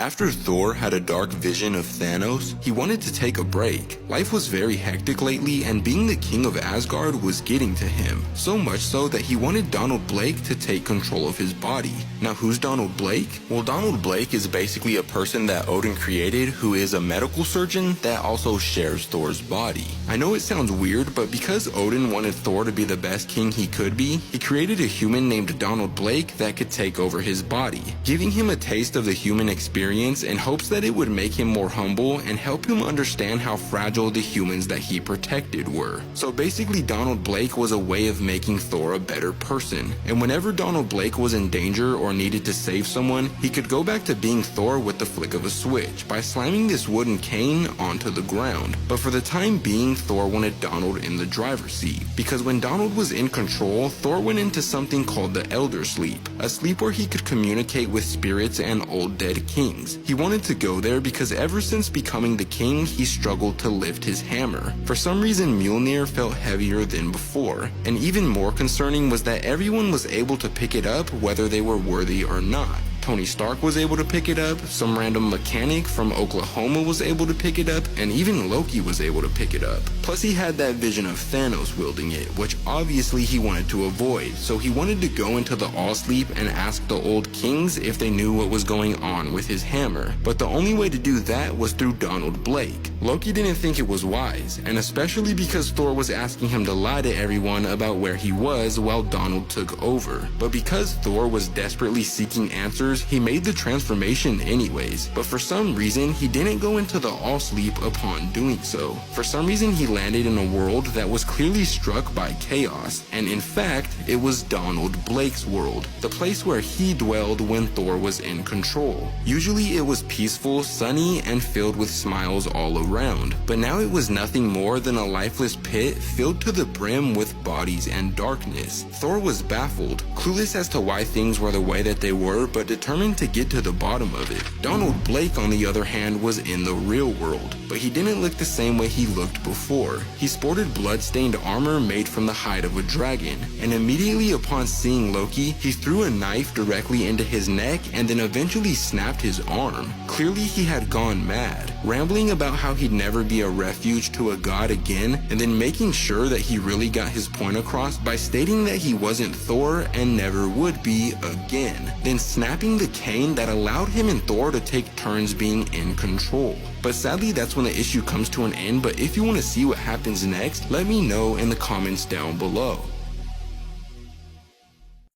After Thor had a dark vision of Thanos, he wanted to take a break. Life was very hectic lately, and being the king of Asgard was getting to him. So much so that he wanted Donald Blake to take control of his body. Now who's Donald Blake? Well, Donald Blake is basically a person that Odin created who is a medical surgeon that also shares Thor's body. I know it sounds weird, but because Odin wanted Thor to be the best king he could be, he created a human named Donald Blake that could take over his body, giving him a taste of the human experience in hopes that it would make him more humble and help him understand how fragile the humans that he protected were. So basically Donald Blake was a way of making Thor a better person, and whenever Donald Blake was in danger or needed to save someone, he could go back to being Thor with the flick of a switch by slamming this wooden cane onto the ground. But for the time being, Thor wanted Donald in the driver's seat, because when Donald was in control, Thor went into something called the Elder Sleep, a sleep where he could communicate with spirits and old dead kings. He wanted to go there because ever since becoming the king, he struggled to lift his hammer. For some reason, Mjolnir felt heavier than before, and even more concerning was that everyone was able to pick it up whether they were worthy or not. Tony Stark was able to pick it up, some random mechanic from Oklahoma was able to pick it up, and even Loki was able to pick it up. Plus he had that vision of Thanos wielding it, which obviously he wanted to avoid, so he wanted to go into the All Sleep and ask the old kings if they knew what was going on with his hammer. But the only way to do that was through Donald Blake. Loki didn't think it was wise, and especially because Thor was asking him to lie to everyone about where he was while Donald took over. But because Thor was desperately seeking answers, he made the transformation anyways, but for some reason he didn't go into the All Sleep upon doing so. For some reason he landed in a world that was clearly struck by chaos, and in fact it was Donald Blake's world, the place where he dwelled when Thor was in control. Usually it was peaceful, sunny, and filled with smiles all around, but now it was nothing more than a lifeless pit filled to the brim with bodies and darkness. Thor was baffled, clueless as to why things were the way that they were, but determined to get to the bottom of it. Donald Blake, on the other hand, was in the real world, but he didn't look the same way he looked before. He sported blood-stained armor made from the hide of a dragon, and immediately upon seeing Loki, he threw a knife directly into his neck and then eventually snapped his arm. Clearly he had gone mad, rambling about how he'd never be a refuge to a god again, and then making sure that he really got his point across by stating that he wasn't Thor and never would be again, then snapping the cane that allowed him and Thor to take turns being in control. But sadly that's when the issue comes to an end, but if you want to see what happens next, let me know in the comments down below.